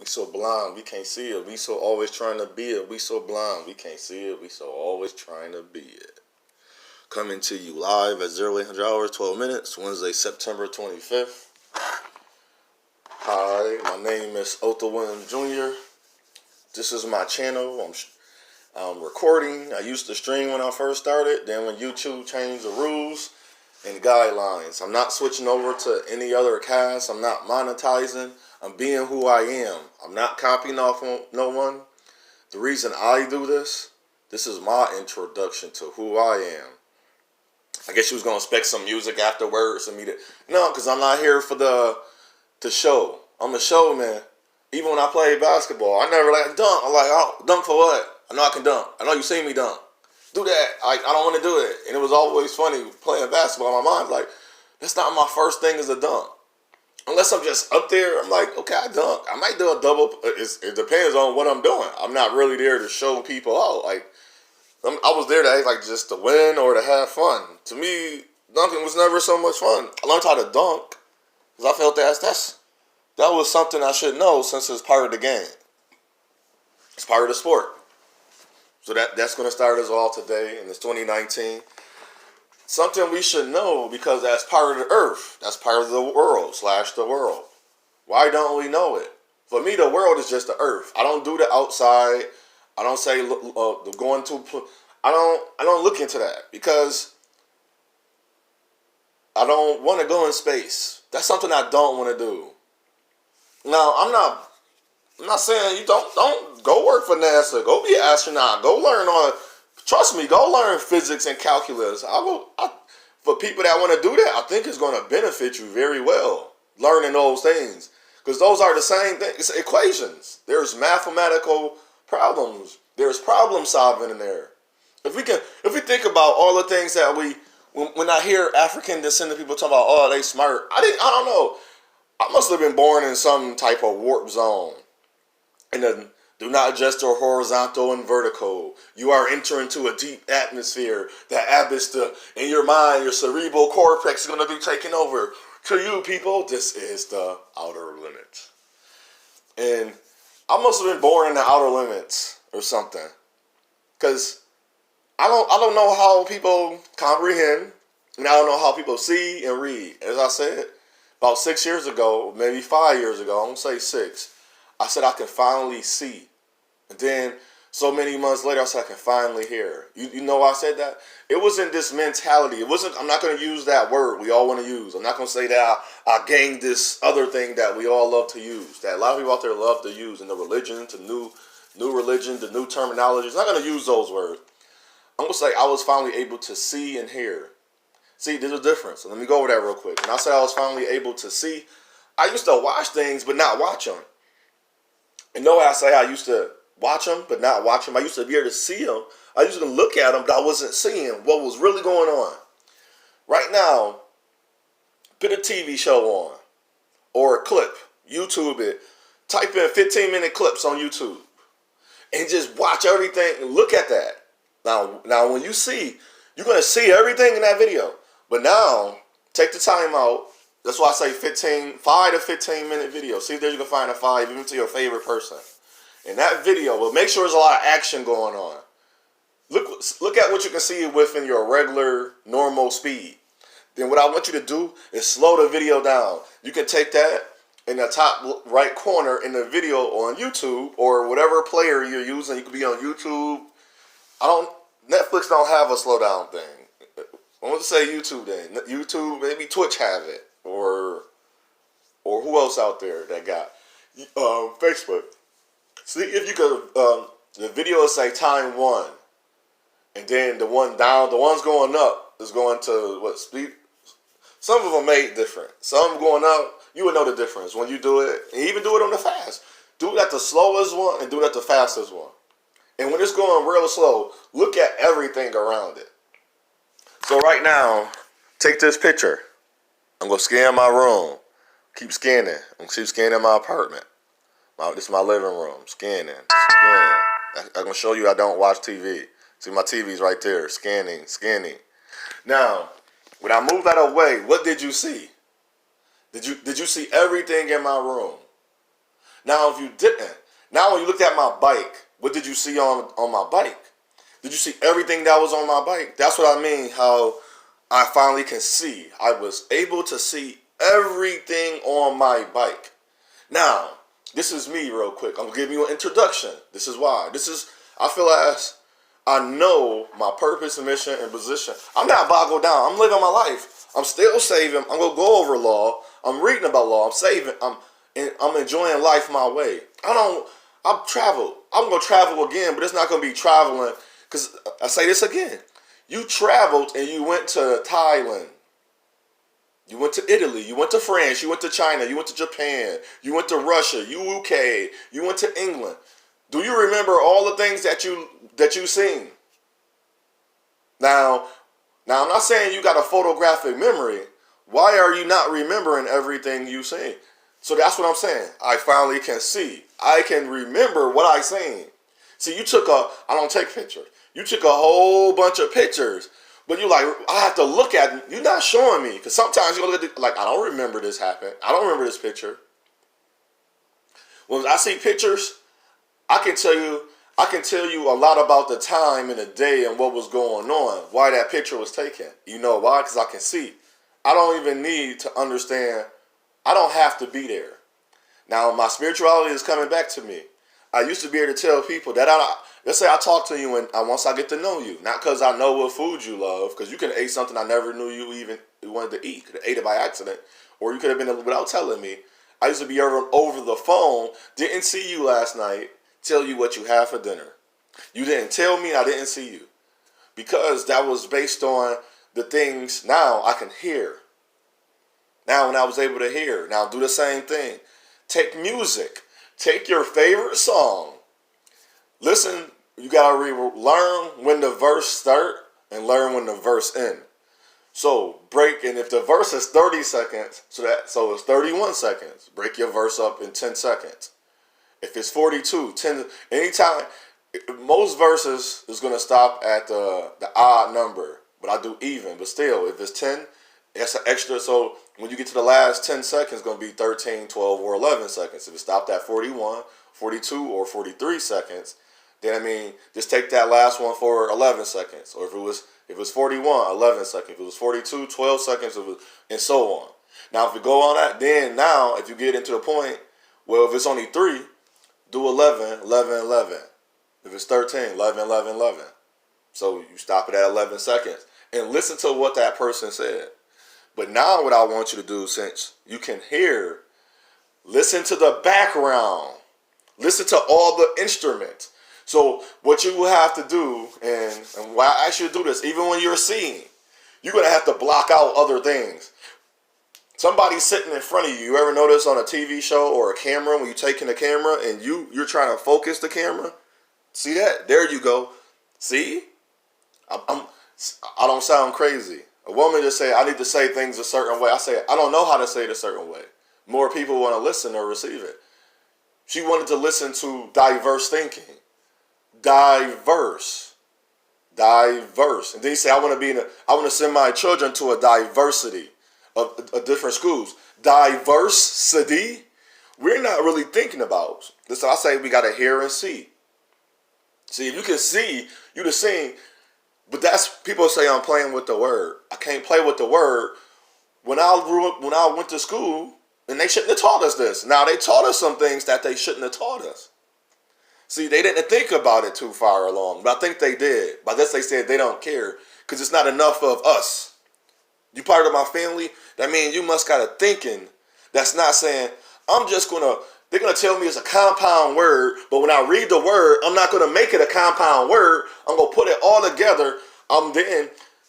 so blind, we can't see it. We so always trying to be it. We so blind, we can't see it. We so always trying to be it. Coming to you live at 0800 hours, 12 minutes, Wednesday, September 25th. Hi, my name is Otto Williams Jr. This is my channel. I'm recording. I used to stream when I first started. Then when YouTube changed the rules and guidelines, I'm not switching over to any other cast. I'm not monetizing. I'm being who I am. I'm not copying off on no one. The reason I do this is my introduction to who I am. I guess you was gonna expect some music afterwards and me to no, because I'm not here for the show. I'm a showman. Even when I play basketball, I never like dunk. I'm like, oh, dunk for what? I know I can dunk. I know you see me dunk. Do that. I don't want to do it. And it was always funny playing basketball. My mind's like, that's not my first thing is a dunk. Unless I'm just up there, I'm like, okay, I dunk. I might do a double. It depends on what I'm doing. I'm not really there to show people out. Like, I was there to act like just to win or to have fun. To me, dunking was never so much fun. I learned how to dunk because I felt that was something I should know since it's part of the game. It's part of the sport. So that's going to start us all today, and it's 2019. Something we should know because that's part of the earth. That's part of the world / the world. Why don't we know it? For me, the world is just the earth. I don't do the outside. I don't say going to. I don't look into that because I don't want to go in space. That's something I don't want to do. Now, I'm not saying you don't go work for NASA. Go be an astronaut. Go learn trust me, go learn physics and calculus. For people that want to do that, I think it's going to benefit you very well, learning those things. Because those are the same things. It's equations. There's mathematical problems. There's problem solving in there. If we think about all the things that when I hear African Descendant people talk about, oh, they smart. I don't know. I must have been born in some type of warp zone. And then do not adjust your horizontal and vertical. You are entering into a deep atmosphere. That in your mind, your cerebral cortex is going to be taken over. To you people, this is the outer limits. And I must have been born in the outer limits or something. Because I don't know how people comprehend. And I don't know how people see and read. As I said, about 6 years ago, maybe 5 years ago, I'm going to say 6, I said I can finally see. And then so many months later, I said I can finally hear. You know why I said that? It wasn't this mentality. I'm not going to use that word we all want to use. I'm not going to say that I gained this other thing that we all love to use, that a lot of people out there love to use in the religion, to new religion, the new terminology. I'm not going to use those words. I'm going to say I was finally able to see and hear. See, there's a difference. So let me go over that real quick. When I said I was finally able to see, I used to watch things but not watch them. And know what I say? I used to watch them but not watch them. I used to be able to see them. I used to look at them, but I wasn't seeing what was really going on. Right now, put a TV show on or a clip, YouTube it, type in 15-minute clips on YouTube, and just watch everything and look at that. Now when you see, you're going to see everything in that video. But now, take the time out. That's why I say 5 to 15 minute video. See if there you can find a 5, even to your favorite person. In that video, well, make sure there's a lot of action going on. Look at what you can see within your regular, normal speed. Then what I want you to do is slow the video down. You can take that in the top right corner in the video on YouTube or whatever player you're using. You could be on YouTube. Netflix don't have a slow down thing. I want to say YouTube then. YouTube, maybe Twitch have it. Or who else out there that got Facebook. See if you could, the video will say time 1. And then the one down, the ones going up is going to what speed? Some of them made different. Some going up, you would know the difference when you do it. And even do it on the fast. Do it at the slowest one and do it at the fastest one. And when it's going real slow, look at everything around it. So right now, take this picture. I'm going to scan my room. Keep scanning. I'm going to keep scanning my apartment. This is my living room. Scanning. I'm going to show you I don't watch TV. See, my TV's right there. Scanning. Now, when I move that away, what did you see? Did you see everything in my room? Now, if you didn't, now when you looked at my bike, what did you see on my bike? Did you see everything that was on my bike? That's what I mean, how I finally can see. I was able to see everything on my bike. Now, this is me real quick. I'm going to give you an introduction. This is why. I feel as I know my purpose, mission, and position. I'm not boggled down. I'm living my life. I'm still saving. I'm going to go over law. I'm reading about law. I'm saving. I'm enjoying life my way. I've traveled. I'm going to travel again, but it's not going to be traveling. Because I say this again. You traveled and you went to Thailand. You went to Italy. You went to France. You went to China. You went to Japan. You went to Russia. UK. You went to England. Do you remember all the things that you seen? Now I'm not saying you got a photographic memory. Why are you not remembering everything you seen? So that's what I'm saying. I finally can see. I can remember what I seen. See, I don't take pictures. You took a whole bunch of pictures, but you like, I have to look at it. You're not showing me. Because sometimes you look at it, like, I don't remember this happened. I don't remember this picture. When I see pictures, I can tell you a lot about the time and the day and what was going on, why that picture was taken. You know why? Because I can see. I don't even need to understand. I don't have to be there. Now, my spirituality is coming back to me. I used to be able to tell people that let's say I talk to you and once I get to know you, not because I know what food you love, because you could have ate something I never knew you even wanted to eat. Could have ate it by accident, or you could have been without telling me. I used to be over the phone, didn't see you last night, tell you what you had for dinner. You didn't tell me, I didn't see you. Because that was based on the things now I can hear. Now when I was able to hear, now do the same thing. Take music. Take your favorite song. Listen, you gotta learn when the verse start and learn when the verse end. So break, and if the verse is 30 seconds, so it's 31 seconds. Break your verse up in 10 seconds. If it's 42, 10, anytime, most verses is gonna stop at the odd number, but I do even. But still, if it's 10, that's an extra. So when you get to the last 10 seconds, it's going to be 13, 12, or 11 seconds. If it stopped at 41, 42, or 43 seconds, then I mean, just take that last one for 11 seconds. Or if it was 41, 11 seconds. If it was 42, 12 seconds, and so on. Now, if you go on that, then now, if you get into the point, well, if it's only 3, do 11, 11, 11. If it's 13, 11, 11, 11. So you stop it at 11 seconds. And listen to what that person said. But now what I want you to do, since you can hear, listen to the background. Listen to all the instruments. So what you will have to do, and why I ask you to do this, even when you're seeing, you're going to have to block out other things. Somebody's sitting in front of you. You ever notice on a TV show or a camera, when you're taking the camera and you're trying to focus the camera? See that? There you go. See? I don't sound crazy. A woman just say, I need to say things a certain way. I say, I don't know how to say it a certain way. More people want to listen or receive it. She wanted to listen to diverse thinking. Diverse. And then you say, I want to send my children to a diversity of different schools. Diversity? We're not really thinking about. So I say we got to hear and see. See, if you can see, you the seeing. But that's, people say I'm playing with the word. I can't play with the word. When I went to school, and they shouldn't have taught us this. Now, they taught us some things that they shouldn't have taught us. See, they didn't think about it too far along, but I think they did. By this, they said they don't care because it's not enough of us. You part of my family, that means you must got a thinking that's not saying, they're going to tell me it's a compound word, but when I read the word, I'm not going to make it a compound word. I'm going to put it all together.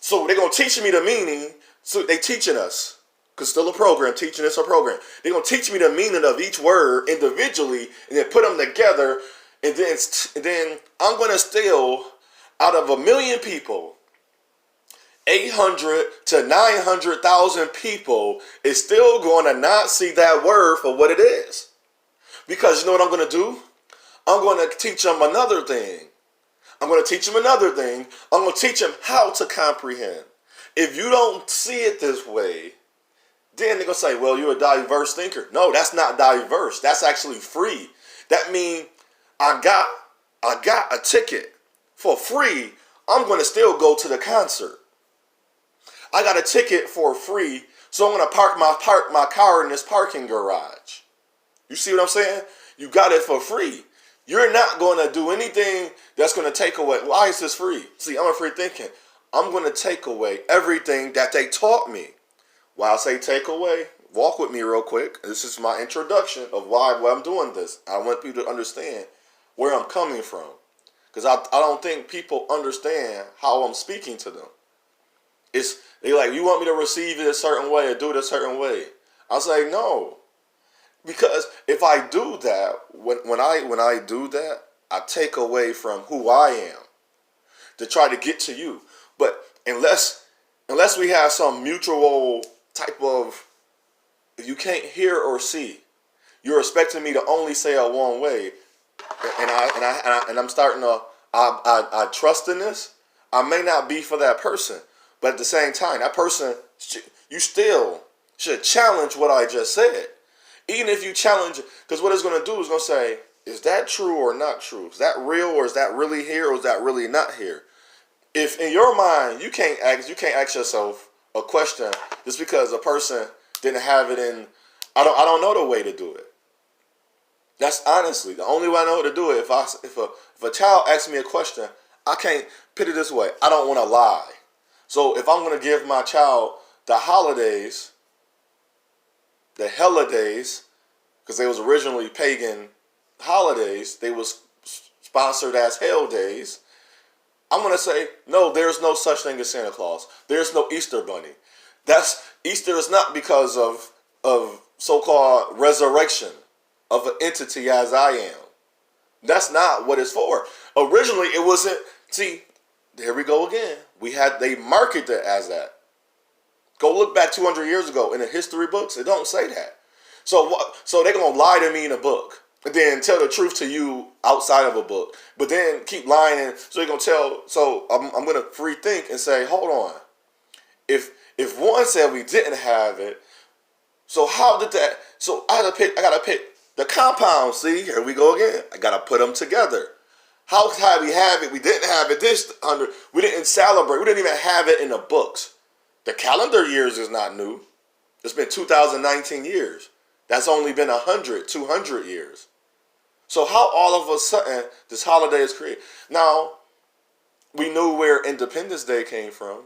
So they're going to teach me the meaning. So they teaching us, because still a program, teaching us a program. They're going to teach me the meaning of each word individually and then put them together. And then I'm going to steal out of 1 million people, 800 to 900,000 people is still going to not see that word for what it is. Because you know what I'm going to do? I'm going to teach them another thing. I'm going to teach them another thing. I'm going to teach them how to comprehend. If you don't see it this way, Then they're going to say, well, you're a diverse thinker. No, that's not diverse. That's actually free. That means I got a ticket for free. I'm going to still go to the concert. I got a ticket for free, so I'm going to park my car in this parking garage. You see what I'm saying? You got it for free. You're not going to do anything that's going to take away. Why is this free? See, I'm a free thinking. I'm going to take away everything that they taught me. Why I say take away, walk with me real quick. This is my introduction of why I'm doing this. I want you to understand where I'm coming from. Because I don't think people understand how I'm speaking to them. They like, you want me to receive it a certain way or do it a certain way. I say no. Because if I do that, when I do that, I take away from who I am to try to get to you. But unless we have some mutual type of, if you can't hear or see, you're expecting me to only say it one way, and I'm starting to I trust in this. I may not be for that person, but at the same time, that person, you still should challenge what I just said. Even if you challenge it, because what it's going to do is going to say, is that true or not true? Is that real or is that really here or is that really not here? If in your mind you can't ask yourself a question just because a person didn't have it in, I don't know the way to do it. That's honestly the only way I know how to do it. If a child asks me a question, I can't put it this way. I don't want to lie. So if I'm going to give my child the holidays, the holidays, because they was originally pagan holidays, they was sponsored as hell days, I'm going to say, no, there's no such thing as Santa Claus. There's no Easter bunny. Easter is not because of so-called resurrection of an entity as I am. That's not what it's for. Originally, it wasn't. See, there we go again. They marketed it as that. Go look back 200 years ago in the history books. It don't say that. So they're going to lie to me in a book and then tell the truth to you outside of a book. But then keep lying. So they're going to tell. So I'm going to free think and say, hold on. If one said we didn't have it, so how did that? So I got to pick the compound. See, here we go again. I got to put them together. How did we have it? We didn't have it we didn't celebrate. We didn't even have it in the books. The calendar years is not new. It's been 2019 years. That's only been 100, 200 years. So how all of a sudden this holiday is created? Now, we knew where Independence Day came from.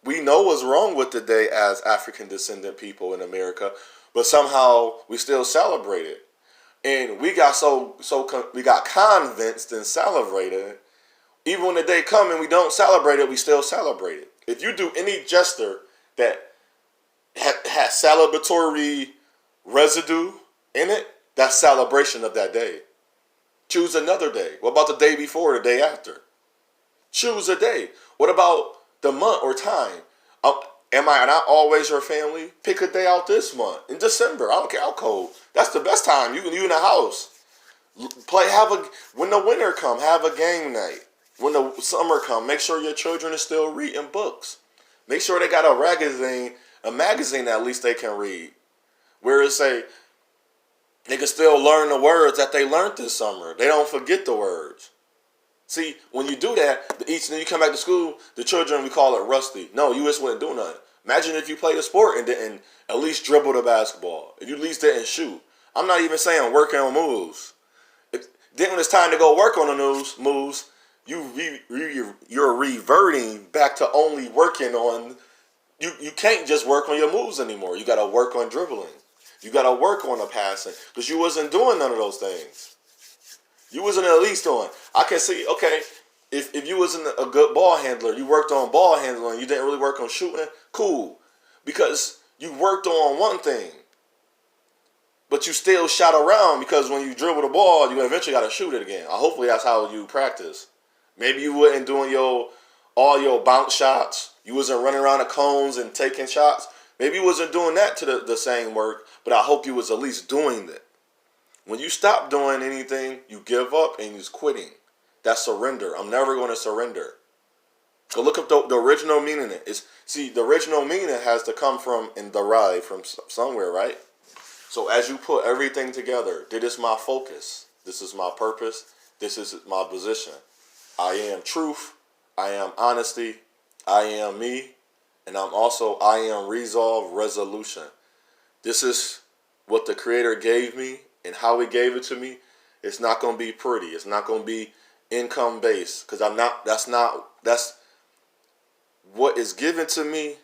We know what's wrong with the day as African Descendant people in America, but somehow we still celebrate it. And we got we got convinced and celebrated. Even when the day comes and we don't celebrate it, we still celebrate it. If you do any gesture that has celebratory residue in it, that's celebration of that day. Choose another day. What about the day before, the day after? Choose a day. What about the month or time? Am I not always your family? Pick a day out this month. In December, I don't care how cold. That's the best time. You in the house. When the winter come, have a game night. When the summer come, make sure your children are still reading books. Make sure they got a magazine that at least they can read. Where it say they can still learn the words that they learned this summer. They don't forget the words. See, when you do that, you come back to school, the children, we call it rusty. No, you just wouldn't do nothing. Imagine if you played a sport and didn't at least dribble the basketball. If you at least didn't shoot. I'm not even saying working on moves. Then when it's time to go work on the moves, you're reverting back to only working on, you can't just work on your moves anymore. You got to work on dribbling. You got to work on the passing because you wasn't doing none of those things. You wasn't at least doing. I can see, okay, if you wasn't a good ball handler, you worked on ball handling, you didn't really work on shooting, cool. Because you worked on one thing. But you still shot around because when you dribble the ball, you eventually got to shoot it again. Hopefully that's how you practice. Maybe you wasn't doing all your bounce shots. You wasn't running around the cones and taking shots. Maybe you wasn't doing that to the same work, but I hope you was at least doing it. When you stop doing anything, you give up and you're quitting. That's surrender. I'm never going to surrender. Go look up the original meaning. The original meaning has to come from and derive from somewhere, right? So as you put everything together, this is my focus. This is my purpose. This is my position. I am truth. I am honesty. I am me. And I am resolve, resolution. This is what the Creator gave me and how He gave it to me. It's not going to be pretty. It's not going to be income based, because that's what is given to me.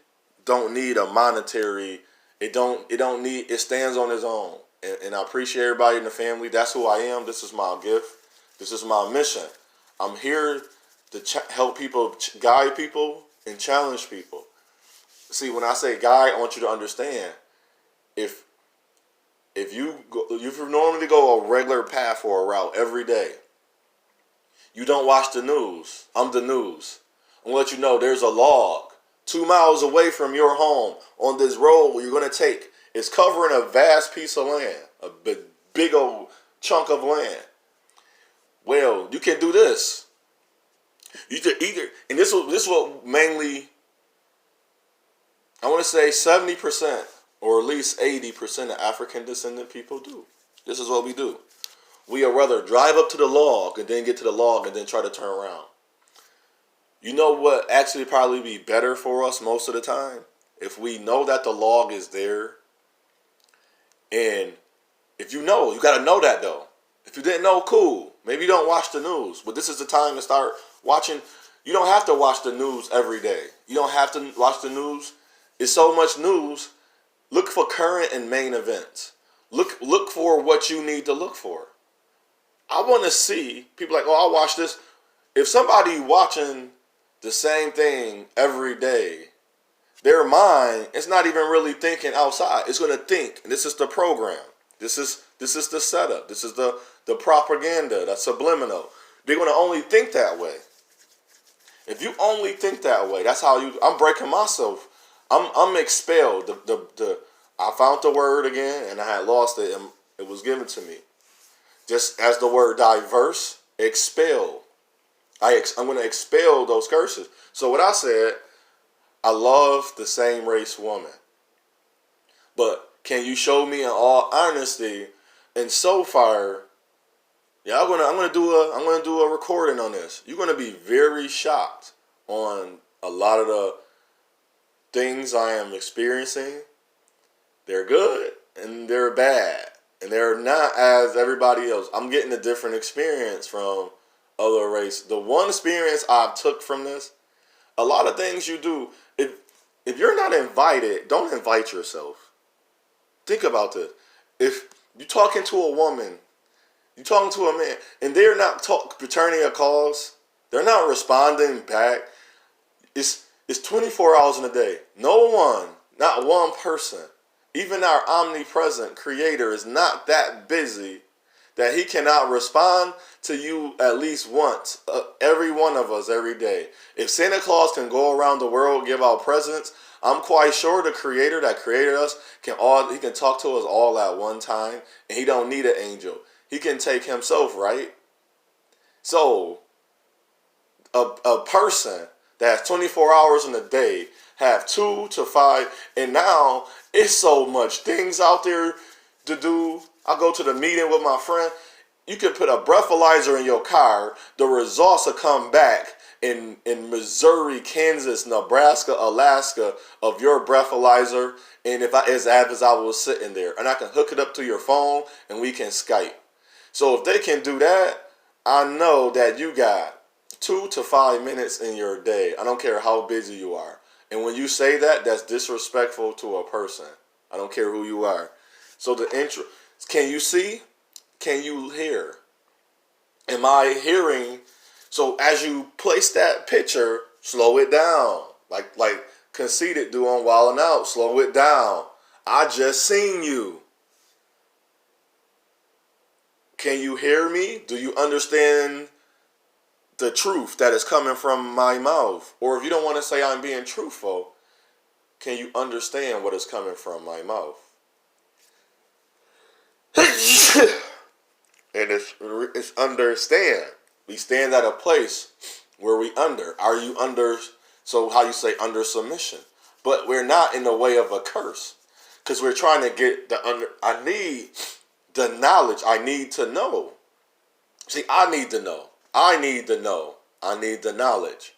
Don't need a monetary. It stands on its own. And I appreciate everybody in the family. That's who I am. This is my gift. This is my mission. I'm here to help people, guide people, and challenge people. See, when I say guide, I want you to understand, if you normally go a regular path or a route every day, you don't watch the news. I'm the news. I'm gonna let you know there's a log 2 miles away from your home on this road you're gonna take. It's covering a vast piece of land, a big old chunk of land. Well, you can do this. You can either, and this is what mainly, I want to say 70% or at least 80% of African descendant people do. This is what we do. We would rather drive up to the log and then get to the log and then try to turn around. You know what actually probably be better for us most of the time? If we know that the log is there, and if you got to know that though. If you didn't know, cool. Maybe you don't watch the news, but this is the time to start watching. You don't have to watch the news every day. You don't have to watch the news. It's so much news. Look for current and main events. Look for what you need to look for. I want to see people like, oh, I watch this. If somebody watching the same thing every day, their mind is not even really thinking outside. It's going to think. And this is the program. This is the setup. This is the propaganda. That's subliminal. They're going to only think that way. If you only think that way, that's how I'm breaking myself. I'm expelled. I found the word again, and I had lost it, and it was given to me. Just as the word diverse, expel. I'm going to expel those curses. So what I said, I love the same race woman. But can you show me in all honesty, and so far, yeah, I'm gonna do a recording on this. You're gonna be very shocked on a lot of the things I am experiencing. They're good and they're bad. And they're not as everybody else. I'm getting a different experience from other races. The one experience I took from this, a lot of things you do, if you're not invited, don't invite yourself. Think about this. If you're talking to a woman, you're talking to a man, and they're not returning your calls, they're not responding back, it's 24 hours in a day. No one, not one person, even our omnipresent creator is not that busy that he cannot respond to you at least once, every one of us every day. If Santa Claus can go around the world, give out presents, I'm quite sure the creator that created us he can talk to us all at one time, and he don't need an angel. He can take himself, right? So, a person that has 24 hours in a day, have 2 to 5, and now it's so much things out there to do. I go to the meeting with my friend. You can put a breathalyzer in your car. The results will come back in Missouri, Kansas, Nebraska, Alaska of your breathalyzer. And as I was sitting there, and I can hook it up to your phone and we can Skype. So if they can do that, I know that you got 2 to 5 minutes in your day. I don't care how busy you are. And when you say that, that's disrespectful to a person. I don't care who you are. So the intro, can you see? Can you hear? Am I hearing? So as you place that picture, slow it down. Like Conceited do on Wild 'N Out. Slow it down. I just seen you. Can you hear me? Do you understand the truth that is coming from my mouth? Or if you don't want to say I'm being truthful, can you understand what is coming from my mouth? And it's understand. We stand at a place Were we under? Are you under? So how you say under submission? But we're not in the way of a curse, because we're trying to get the under. I need the knowledge. I need to know. See, I need to know. I need to know. I need the knowledge.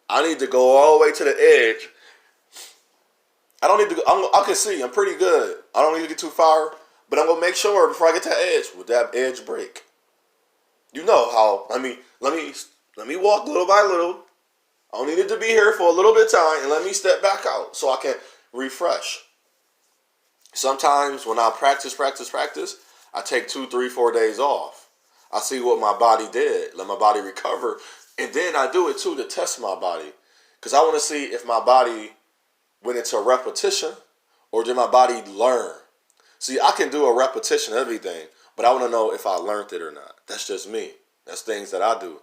I need to go all the way to the edge. I don't need to go. I can see. I'm pretty good. I don't need to get too far, but I'm gonna make sure before I get to the edge, will that edge break? You know how? Let me walk little by little. I don't need it to be here for a little bit of time, and let me step back out so I can refresh. Sometimes when I practice, I take 2, 3, 4 days off. I see what my body did, let my body recover, and then I do it too to test my body, because I want to see if my body went into repetition or did my body learn. See, I can do a repetition of everything, but I want to know if I learned it or not. That's just me. That's things that I do.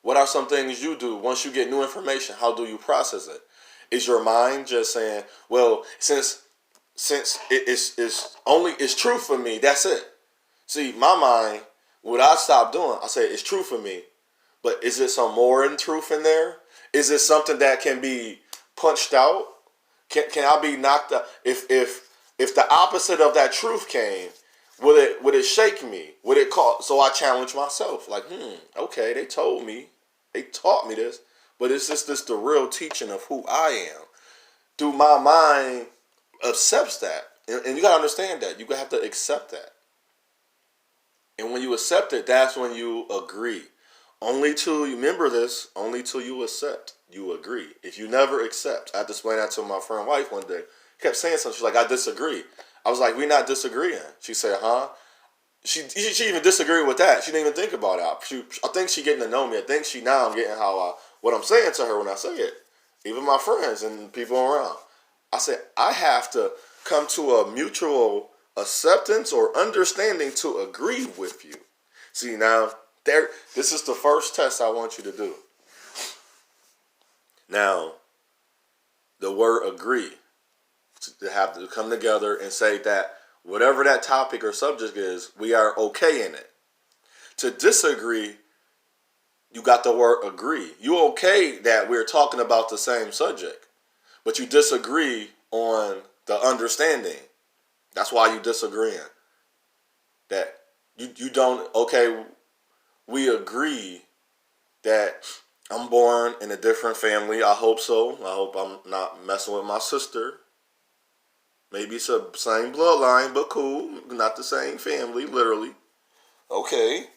What are some things you do once you get new information? How do you process it? Is your mind just saying, well, since it's true for me, that's it? See, my mind, what I stopped doing, I say it's true for me, but is it some more in truth in there? Is it something that can be punched out? Can I be knocked out? If the opposite of that truth came, would it shake me? Would it call? So I challenge myself, like, okay, they taught me this, but is this the real teaching of who I am? Do my mind accepts that? And you gotta understand that. You have to accept that. And when you accept it, that's when you agree. Only till you remember this, only till you accept, you agree. If you never accept, I had to explain that to my friend wife one day. Kept saying something. She's like, I disagree. I was like, we're not disagreeing. She said, huh? She even disagreed with that. She didn't even think about it. I think she getting to know me. I think now I'm getting what I'm saying to her when I say it. Even my friends and people around. I said, I have to come to a mutual acceptance or understanding to agree with you. See, now, this is the first test I want you to do. Now, the word agree. To have to come together and say that whatever that topic or subject is, we are okay in it. To disagree, you got the word agree. You okay that we're talking about the same subject, but you disagree on the understanding. That's why you disagreeing. That you don't, okay, we agree that I'm born in a different family. I hope so. I hope I'm not messing with my sister. Maybe it's the same bloodline, but cool. Not the same family, literally. Okay.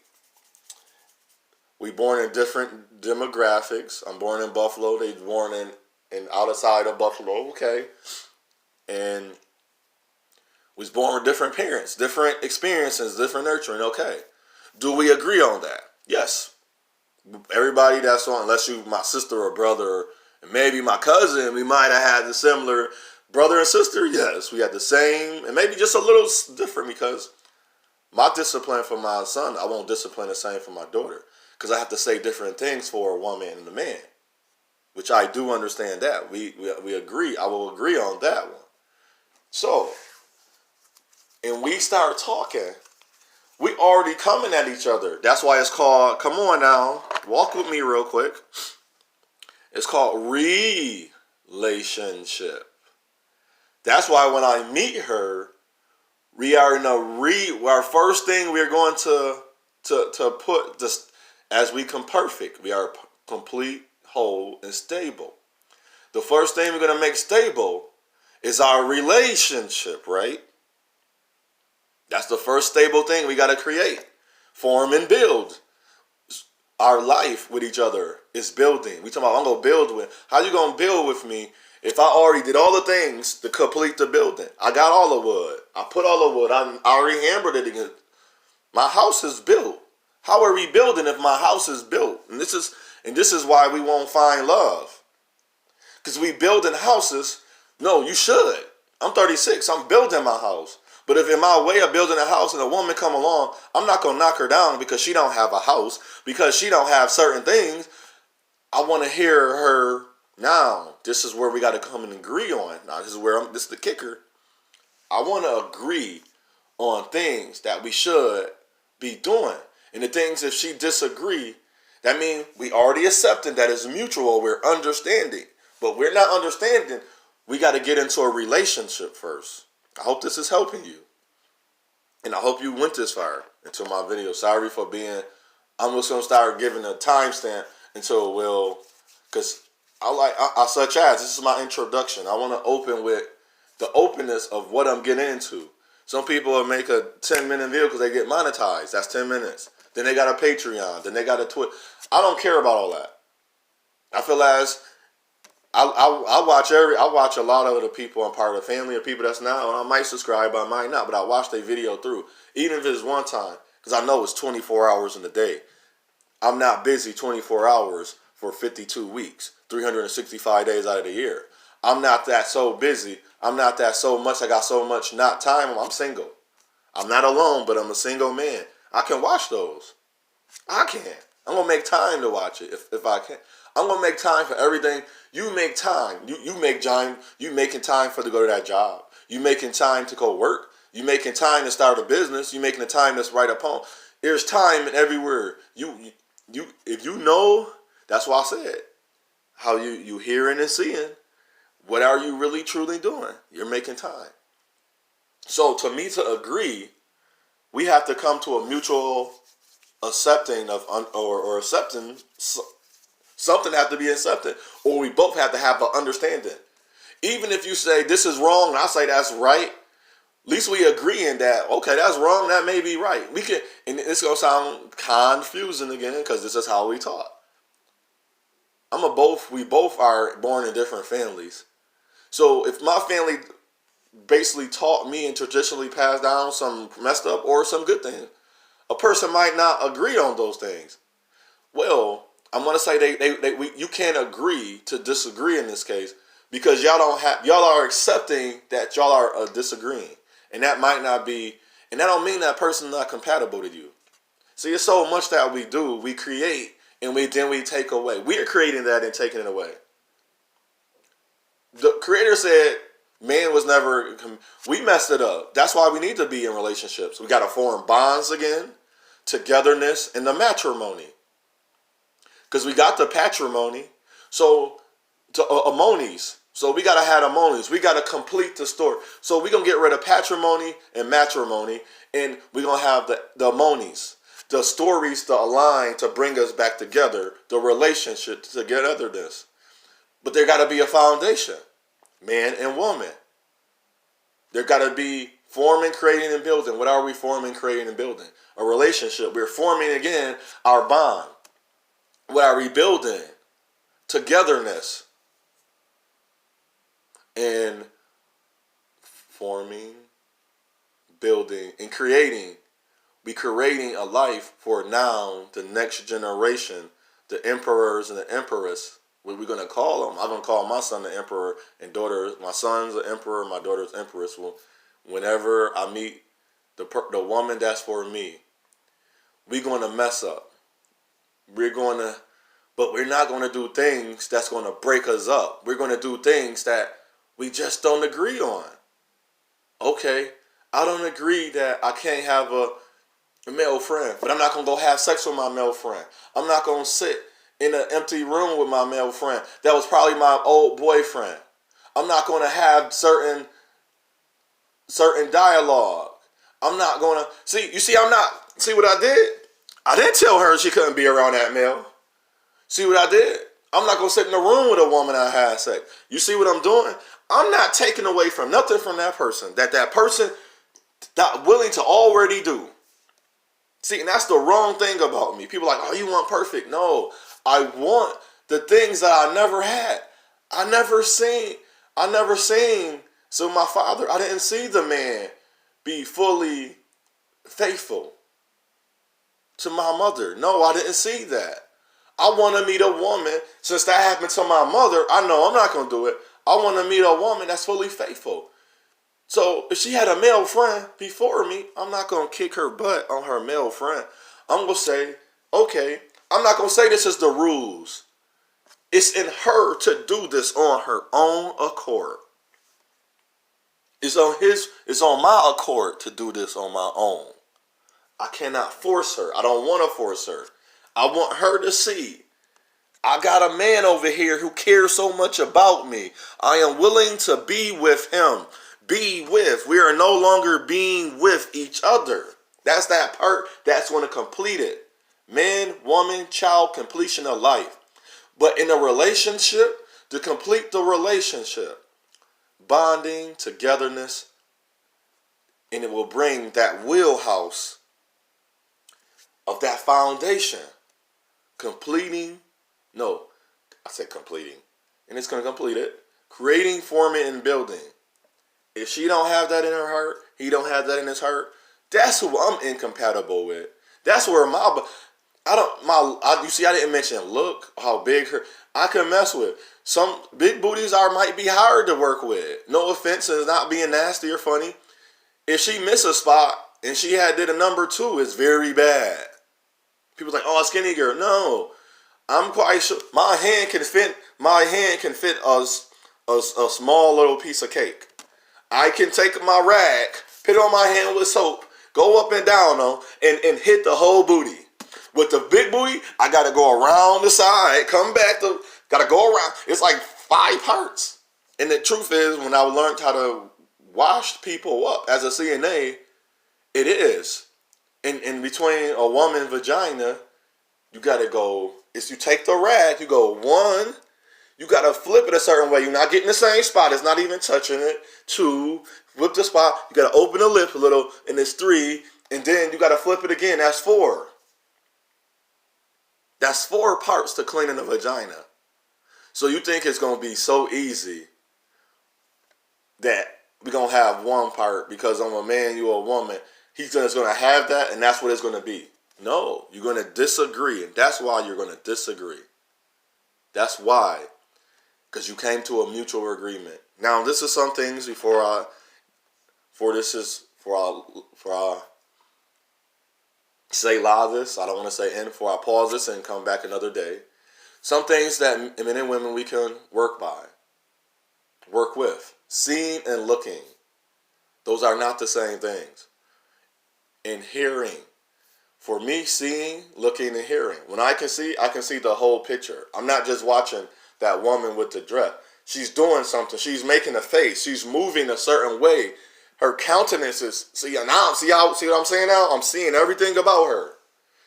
We born in different demographics. I'm born in Buffalo. They born in outside of Buffalo. Okay. And was born with different parents, different experiences, different nurturing. Okay. Do we agree on that? Yes. Everybody that's on, unless you my sister or brother, and maybe my cousin, we might have had the similar brother and sister. Yes, we had the same, and maybe just a little different, because my discipline for my son, I won't discipline the same for my daughter, because I have to say different things for a woman and a man, which I do understand that. We agree. I will agree on that one. So, and we start talking, we already coming at each other. That's why it's called, come on now, walk with me real quick. It's called relationship. That's why when I meet her, we are in our first thing we're going to put this, as we come perfect. We are complete, whole, and stable. The first thing we're going to make stable is our relationship, right? That's the first stable thing we got to create, form, and build. Our life with each other is building. We talking about, I'm going to build with. How you going to build with me if I already did all the things to complete the building? I got all the wood. I put all the wood. I already hammered it again. My house is built. How are we building if my house is built? And this is why we won't find love. Because we building houses. No, you should. I'm 36. I'm building my house. But if in my way of building a house and a woman come along, I'm not going to knock her down because she don't have a house, because she don't have certain things. I want to hear her now. This is where we got to come and agree on. Now, this is the kicker. I want to agree on things that we should be doing. And the things, if she disagree, That means we already accepting that it's mutual. We're understanding. But we're not understanding. We got to get into a relationship first. I hope this is helping you. And I hope you went this far into my video. Sorry for being... I'm just going to start giving a timestamp until it will... Because I such as, this is my introduction. I want to open with the openness of what I'm getting into. Some people will make a 10-minute video because they get monetized. That's 10 minutes. Then they got a Patreon. Then they got a Twitter. I don't care about all that. I feel as I watch a lot of the people I'm part of the family of people that's now, and I might subscribe, I might not, but I watch their video through, even if it's one time, because I know it's 24 hours in a day. I'm not busy 24 hours for 52 weeks, 365 days out of the year. I'm not that so busy. I'm not that so much. I got so much not time. I'm single. I'm not alone, but I'm a single man. I can watch those. I can. I'm going to make time to watch it if I can. I'm going to make time for everything. You make time. You make time. You making time to go to that job. You making time to go work. You making time to start a business. You making the time that's right upon. There's time in everywhere. If you know, that's why I said, how you hearing and seeing, what are you really truly doing? You're making time. So to me to agree, we have to come to a mutual accepting of or accepting. Something have to be accepted, or we both have to have an understanding. Even if you say this is wrong and I say that's right, at least we agree in that, okay, that's wrong, that may be right. We can, and it's going to sound confusing again because this is how we talk. We both are born in different families. So if my family basically taught me and traditionally passed down some messed up or some good things, a person might not agree on those things. Well, I'm gonna say you can't agree to disagree in this case because y'all are accepting that y'all are disagreeing, and that might not be, and that don't mean that person not compatible to you. See, it's so much that we create, and we take away. We are creating that and taking it away. The Creator said man was never. We messed it up. That's why we need to be in relationships. We got to form bonds again, togetherness, and the matrimony. Because we got the patrimony, so amonies. So we got to have amonies. We got to complete the story. So we're going to get rid of patrimony and matrimony, and we're going to have the amonies, the stories to align to bring us back together, the relationship, togetherness. But there got to be a foundation, man and woman. There got to be forming, creating, and building. What are we forming, creating, and building? A relationship. We're forming, again, our bond. What are we building? Togetherness. And forming, building, and creating. We creating a life for now, the next generation, the emperors and the empress. What we're going to call them. I'm going to call my son the emperor and daughter. My son's the emperor, my daughter's empress. Well, whenever I meet the woman that's for me, we're going to mess up. But we're not going to do things that's going to break us up. We're going to do things that we just don't agree on. Okay, I don't agree that I can't have a male friend, but I'm not going to go have sex with my male friend. I'm not going to sit in an empty room with my male friend. That was probably my old boyfriend. I'm not going to have certain dialogue. I'm not going to... See what I did? I didn't tell her she couldn't be around that male. See what I did? I'm not going to sit in the room with a woman I had sex. You see what I'm doing? I'm not taking away from nothing from that person. That person not willing to already do. See, and that's the wrong thing about me. People are like, oh, you want perfect. No, I want the things that I never had. I never seen. So my father, I didn't see the man be fully faithful to my mother. No, I didn't see that. I want to meet a woman. Since that happened to my mother, I know I'm not going to do it. I want to meet a woman that's fully faithful. So if she had a male friend before me, I'm not going to kick her butt on her male friend. I'm going to say, okay, I'm not going to say this is the rules. It's in her to do this on her own accord. It's on my accord to do this on my own. I cannot force her. I don't want to force her. I want her to see I got a man over here who cares so much about me. I am willing to be with him. Be with. We are no longer being with each other. That's that part that's going to complete it. Man, woman, child, completion of life. But in a relationship, to complete the relationship, bonding, togetherness, and it will bring that wheelhouse of that foundation. Completing, no, I said completing, and it's going to complete it. Creating, forming, and building. If she don't have that in her heart, he don't have that in his heart, that's who I'm incompatible with. That's where you see, I didn't mention look, how big her, I can mess with. Some big booties might be hard to work with. No offense, it's not being nasty or funny. If she miss a spot and she did a number 2, it's very bad. People like, oh, skinny girl. No, I'm quite sure my hand can fit a small little piece of cake. I can take my rag, put it on my hand with soap, go up and down on, and hit the whole booty. With the big booty, I gotta go around the side, come back gotta go around. It's like 5 parts. And the truth is, when I learned how to wash people up as a CNA, it is. In between a woman's vagina, you gotta go, you take the rag, you go 1, you gotta flip it a certain way. You're not getting the same spot, it's not even touching it. 2, flip the spot, you gotta open the lip a little, and it's 3, and then you gotta flip it again, that's 4. That's 4 parts to cleaning the vagina. So you think it's gonna be so easy that we're gonna have 1 part because I'm a man, you're a woman. He's just gonna have that, and that's what it's gonna be. No, you're gonna disagree, and that's why you're gonna disagree. That's why, because you came to a mutual agreement. Now, this is some things before I say la this. I don't want to say end before I pause this and come back another day. Some things that men and women we can work with. Seeing and looking. Those are not the same things. And hearing. For me, seeing, looking, and hearing. When I can see the whole picture. I'm not just watching that woman with the dress. She's doing something. She's making a face. She's moving a certain way. Her countenance is, see what I'm saying now? I'm seeing everything about her.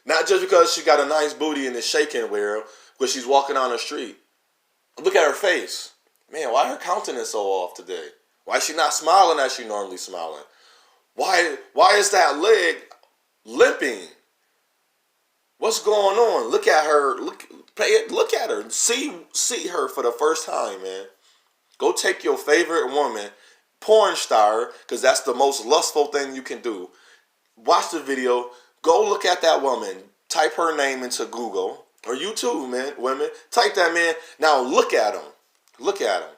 Not just because she got a nice booty and is shaking where she's walking on the street. Look at her face. Man, why her countenance so off today? Why is she not smiling as she normally smiling? Why is that leg limping? What's going on? Look at her. Look at her. See her for the first time, man. Go take your favorite woman, porn star, because that's the most lustful thing you can do. Watch the video. Go look at that woman. Type her name into Google. Or you too, man, women. Type that man. Now look at them. Look at them.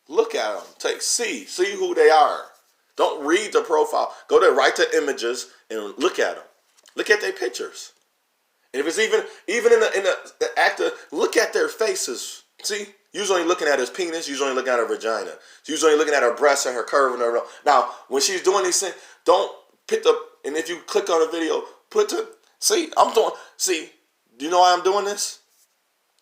Look at them. See who they are. Don't read the profile. Go there, write the images, and look at them. Look at their pictures. And if it's even in the actor, look at their faces. See, usually looking at his penis, usually looking at her vagina. Usually looking at her breasts and her curve and her. Now, when she's doing these things, don't pick the. And if you click on the video, do you know why I'm doing this?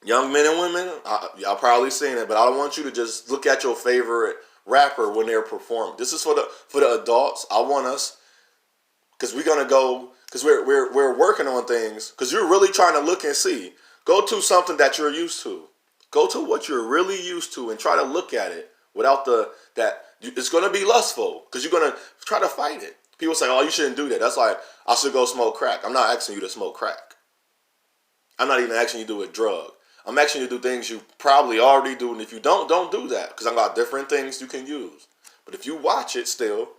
Young men and women, y'all probably seen it, but I don't want you to just look at your favorite rapper when they're performing. This is for the adults. I want us, because we're gonna go, because we're working on things, because you're really trying to look and see. Go to something that you're used to. Go to what you're really used to and try to look at it without it's gonna be lustful, because you're gonna try to fight it. People say, oh, you shouldn't do that. That's like, I should go smoke crack. I'm not asking you to smoke crack. I'm not even asking you to do a drug. I'm asking you to do things you probably already do, and if you don't do that, because I've got different things you can use. But if you watch it still,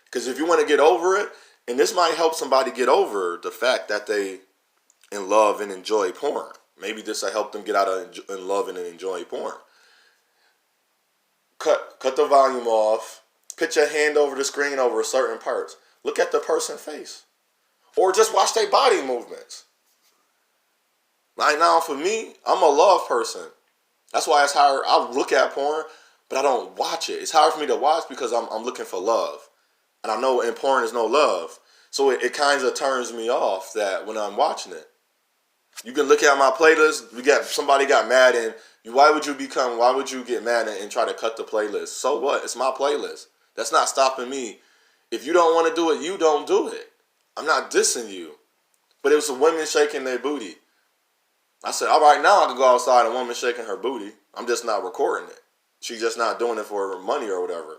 because if you want to get over it, and this might help somebody get over the fact that they in love and enjoy porn. Maybe this will help them get out of in love and enjoy porn. Cut the volume off. Put your hand over the screen over certain parts. Look at the person's face. Or just watch their body movements. Right now, for me, I'm a love person. That's why it's hard. I look at porn, but I don't watch it. It's hard for me to watch because I'm looking for love. And I know in porn there's no love. So it kind of turns me off that when I'm watching it. You can look at my playlist. Somebody got mad and why would you get mad and try to cut the playlist? So what? It's my playlist. That's not stopping me. If you don't want to do it, you don't do it. I'm not dissing you. But it was some women shaking their booty. I said, all right, now I can go outside and a woman shaking her booty. I'm just not recording it. She's just not doing it for money or whatever.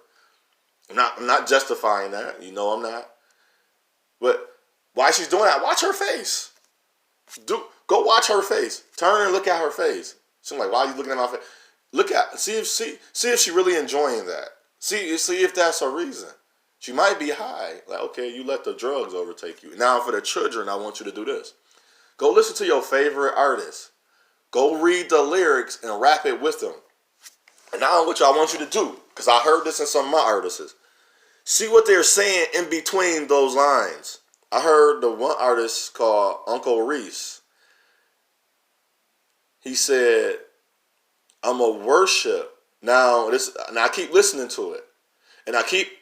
I'm not justifying that. You know I'm not. But why she's doing that, watch her face. Go watch her face. Turn and look at her face. She's like, why are you looking at my face? See if she really enjoying that. See if that's a reason. She might be high. Like, okay, you let the drugs overtake you. Now for the children, I want you to do this. Go listen to your favorite artist. Go read the lyrics and rap it with them. And now what I want you to do, because I heard this in some of my artists, see what they're saying in between those lines. I heard the one artist called Uncle Reese. He said, I'm a worship. Now I keep listening to it. And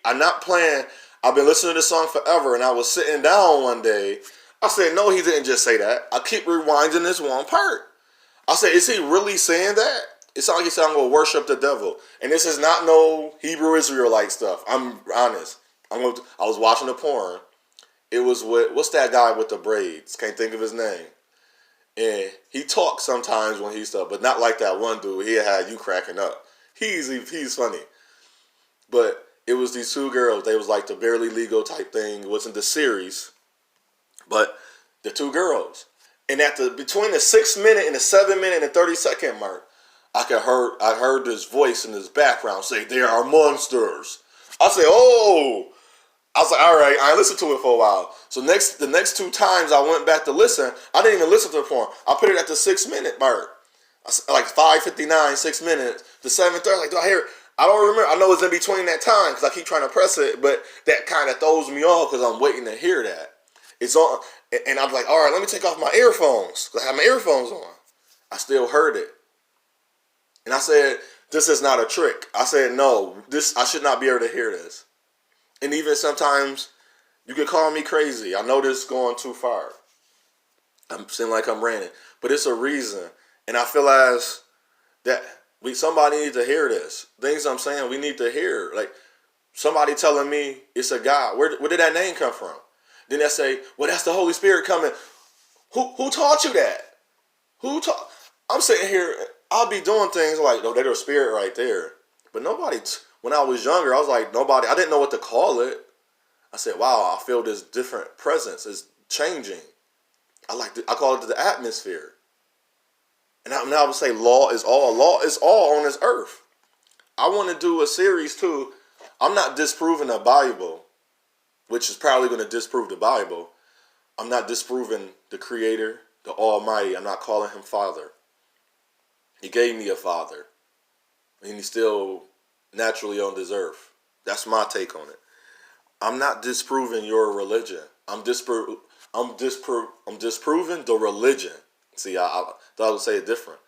I'm not playing. I've been listening to this song forever, and I was sitting down one day. I said, no, he didn't just say that. I keep rewinding this one part. I said, is he really saying that? It sounds like he said, I'm going to worship the devil. And this is not no Hebrew Israelite stuff. I'm honest. I was watching the porn. It was what's that guy with the braids? Can't think of his name. And he talks sometimes when he's stuff, but not like that one dude. He had you cracking up. He's funny. But it was these two girls. They was like the Barely Legal type thing. It wasn't the series. But the two girls. And between the 6 minute and the 7 minute and 30-second mark, I heard this voice in this background say, "They are monsters." I said, "Oh." I was like, all right, I listened to it for a while. So the next two times I went back to listen, I didn't even listen to the porn. I put it at the 6 minute mark. Like 5:59, 6 minutes. The 7:30, like, do I hear it? I don't remember. I know it's in between that time because I keep trying to press it, but that kind of throws me off because I'm waiting to hear that. It's on, and I'm like, all right, let me take off my earphones because I have my earphones on. I still heard it. And I said, this is not a trick. I said, no, I should not be able to hear this. And even sometimes you can call me crazy. I know this is going too far. I'm seeming like I'm ranting. But it's a reason. And I feel as that somebody needs to hear this. Things I'm saying we need to hear. Like somebody telling me it's a God. Where did that name come from? Then they say, well, that's the Holy Spirit coming. Who taught you that? I'm sitting here, I'll be doing things like, oh, there's a spirit right there. But when I was younger, I was like, I didn't know what to call it. I said, wow, I feel this different presence. It's changing. I call it the atmosphere. And now I would say law is all on this earth. I want to do a series too. I'm not disproving the Bible, which is probably going to disprove the Bible. I'm not disproving the Creator, the Almighty. I'm not calling him Father. He gave me a father. And he's still naturally on this earth. That's my take on it. I'm not disproving your religion. I'm disproving the religion. See, I thought I would say it different.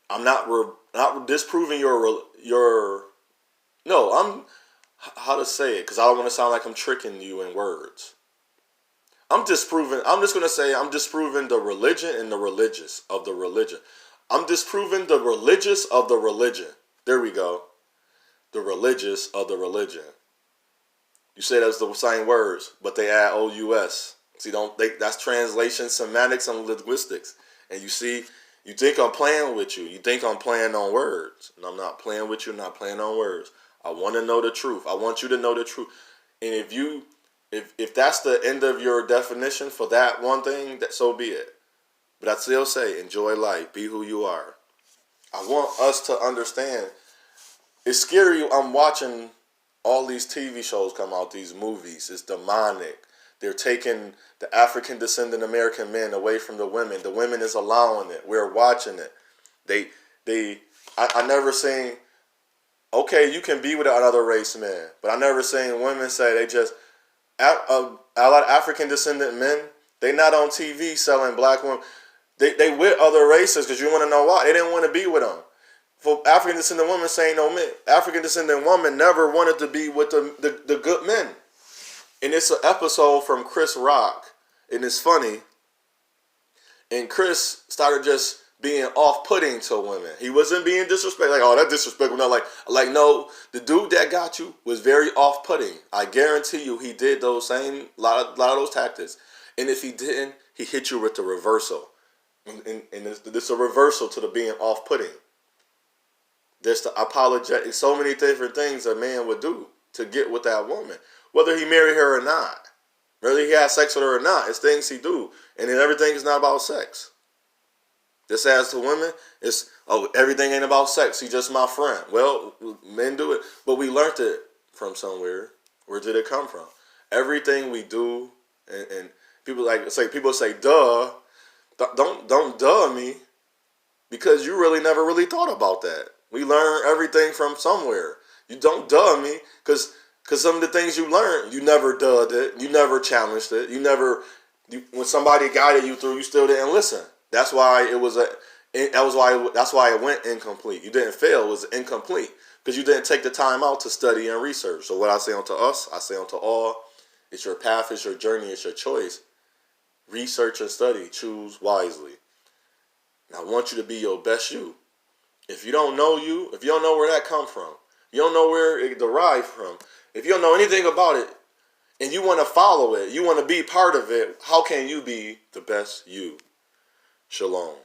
I'm not disproving your. No, I'm how to say it because I don't want to sound like I'm tricking you in words. I'm just going to say I'm disproving the religion and the religious of the religion. I'm disproving the religious of the religion. There we go. The religious of the religion. You say that's the same words, but they add OUS. See, that's translation, semantics, and linguistics. And you think I'm playing with you. You think I'm playing on words. And I'm not playing with you, I'm not playing on words. I want to know the truth. I want you to know the truth. And if that's the end of your definition for that one thing, so be it. But I still say, enjoy life. Be who you are. I want us to understand. It's scary. I'm watching all these TV shows come out, these movies. It's demonic. They're taking the African Descendant American men away from the women. The women is allowing it. We're watching it. I never seen, okay, you can be with another race man. But I never seen women say a lot of African Descendant men, they not on TV selling black women. They with other races because you want to know why. They didn't want to be with them. For African descendant women saying no men. African descendant woman never wanted to be with the good men. And it's an episode from Chris Rock. And it's funny. And Chris started just being off-putting to women. He wasn't being disrespectful. Like, oh, that disrespectful. No, no, the dude that got you was very off-putting. I guarantee you he did those same, lot of those tactics. And if he didn't, he hit you with the reversal. And it's a reversal to the being off-putting. There's the apologetic, so many different things a man would do to get with that woman. Whether he married her or not. Whether he had sex with her or not. It's things he do. And then everything is not about sex. This as to women, it's, oh, everything ain't about sex. He's just my friend. Well, men do it. But we learned it from somewhere. Where did it come from? Everything we do, and people say, duh. Don't duh me. Because you really never really thought about that. We learn everything from somewhere. You don't duh me because some of the things you learned, you never dudded it. You never challenged it. When somebody guided you through, you still didn't listen. That's why it went incomplete. You didn't fail. It was incomplete because you didn't take the time out to study and research. So what I say unto us, I say unto all, it's your path, it's your journey, it's your choice. Research and study. Choose wisely. And I want you to be your best you. If you don't know you, if you don't know where that come from, you don't know where it derived from, if you don't know anything about it, and you want to follow it, you want to be part of it, how can you be the best you? Shalom.